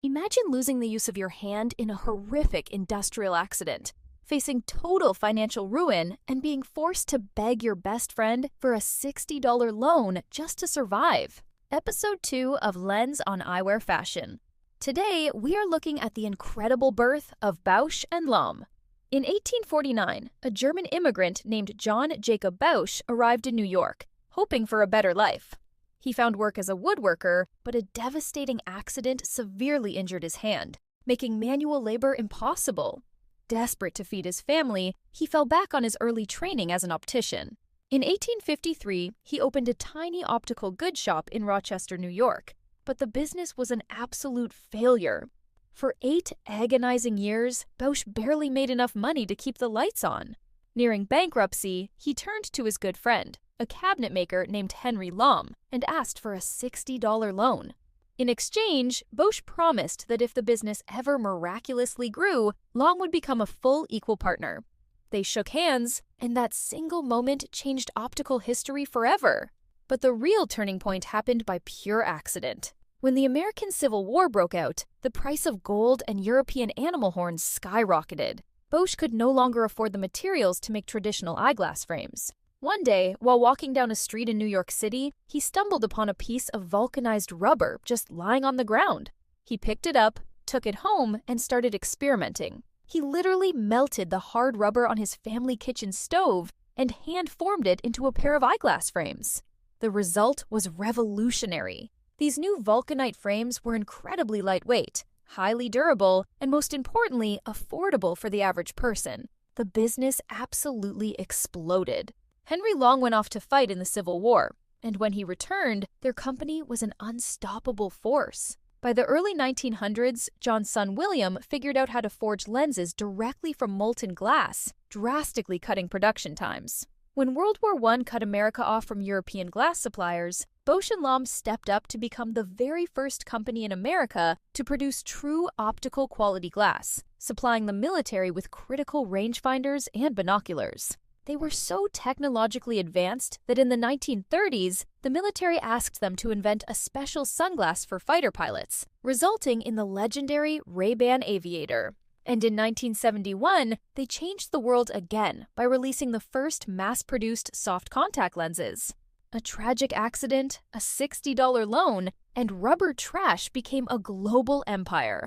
Imagine losing the use of your hand in a horrific industrial accident, facing total financial ruin, and being forced to beg your best friend for a $60 loan just to survive. Episode 2 of Lens on Eyewear Fashion. Today, we are looking at the incredible birth of Bausch and Lomb. In 1849, a German immigrant named John Jacob Bausch arrived in New York, hoping for a better life. He found work as a woodworker, but a devastating accident severely injured his hand, making manual labor impossible. Desperate to feed his family, he fell back on his early training as an optician. In 1853, he opened a tiny optical goods shop in Rochester, New York, but the business was an absolute failure. For 8 agonizing years, Bausch barely made enough money to keep the lights on. Nearing bankruptcy, he turned to his good friend, a cabinet maker named Henry Lomb, and asked for a $60 loan. In exchange, Bausch promised that if the business ever miraculously grew, Lomb would become a full equal partner. They shook hands, and that single moment changed optical history forever. But the real turning point happened by pure accident. When the American Civil War broke out, the price of gold and European animal horns skyrocketed. Bausch could no longer afford the materials to make traditional eyeglass frames. One day, while walking down a street in New York City, he stumbled upon a piece of vulcanized rubber just lying on the ground. He picked it up, took it home, and started experimenting. He literally melted the hard rubber on his family kitchen stove and hand-formed it into a pair of eyeglass frames. The result was revolutionary. These new vulcanite frames were incredibly lightweight, highly durable, and most importantly, affordable for the average person. The business absolutely exploded. Henry Lomb went off to fight in the Civil War, and when he returned, their company was an unstoppable force. By the early 1900s, John's son William figured out how to forge lenses directly from molten glass, drastically cutting production times. When World War I cut America off from European glass suppliers, Bausch and Lomb stepped up to become the very first company in America to produce true optical quality glass, supplying the military with critical rangefinders and binoculars. They were so technologically advanced that in the 1930s, the military asked them to invent a special sunglass for fighter pilots, resulting in the legendary Ray-Ban Aviator. And in 1971, they changed the world again by releasing the first mass-produced soft contact lenses. A tragic accident, a $60 loan, and rubber trash became a global empire.